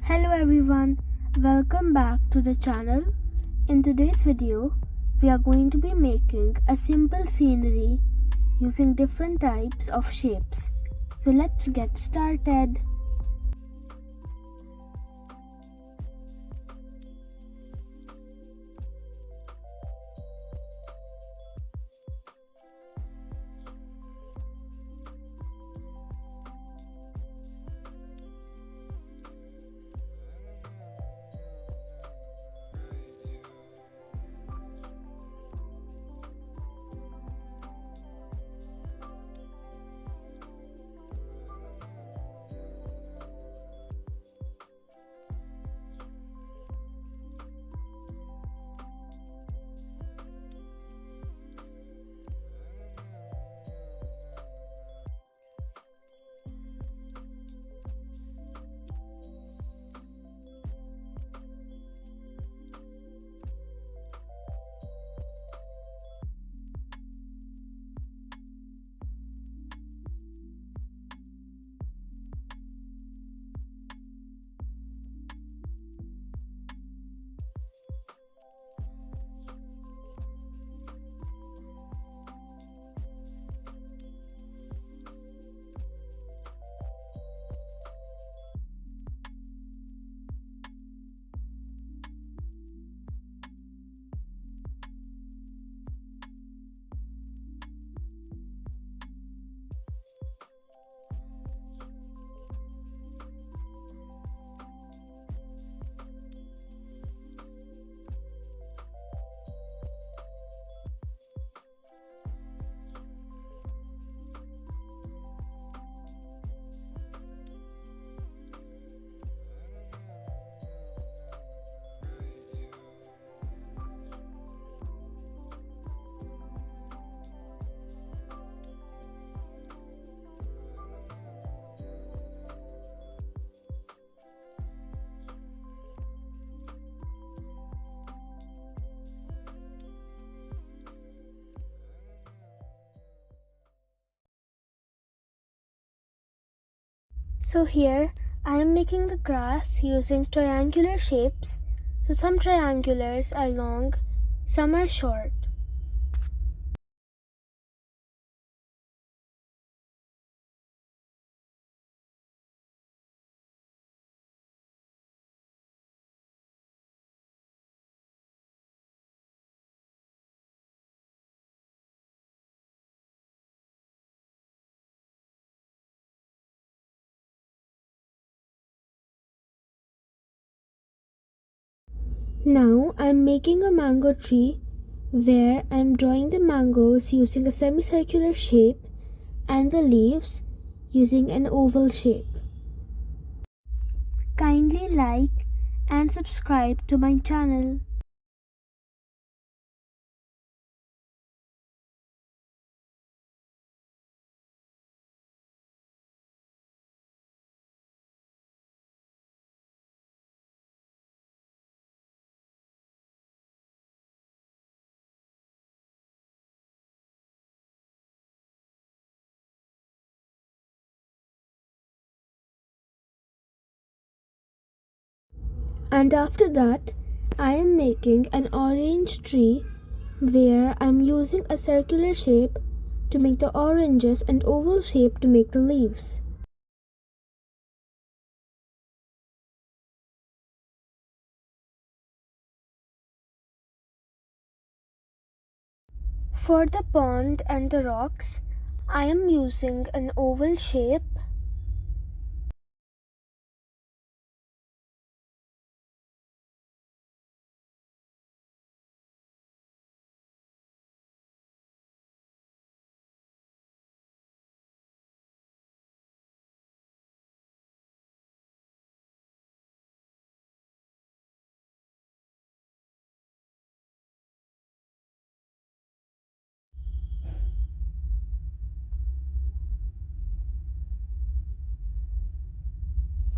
Hello everyone, welcome back to the channel. In today's video, we are going to be making a simple scenery using different types of shapes. So let's get started. So here I am making the grass using triangular shapes. So some triangulars are long, some are short. Now I am making a mango tree where I am drawing the mangoes using a semicircular shape and the leaves using an oval shape. Kindly like and subscribe to my channel. And after that, I am making an orange tree where I am using a circular shape to make the oranges and oval shape to make the leaves. For the pond and the rocks, I am using an oval shape.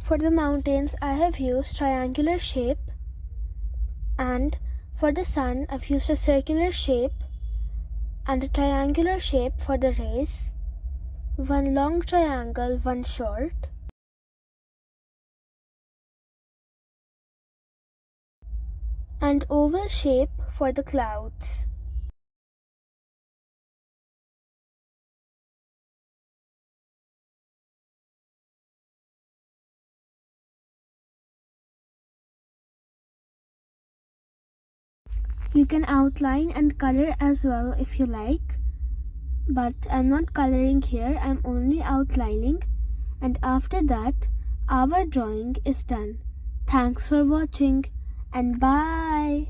For the mountains, I have used triangular shape, and for the sun, I've used a circular shape and a triangular shape for the rays. One long triangle, one short. and oval shape for the clouds. You can outline and color as well if you like, but I'm not coloring here, I'm only outlining, and after that our drawing is done. Thanks for watching and bye.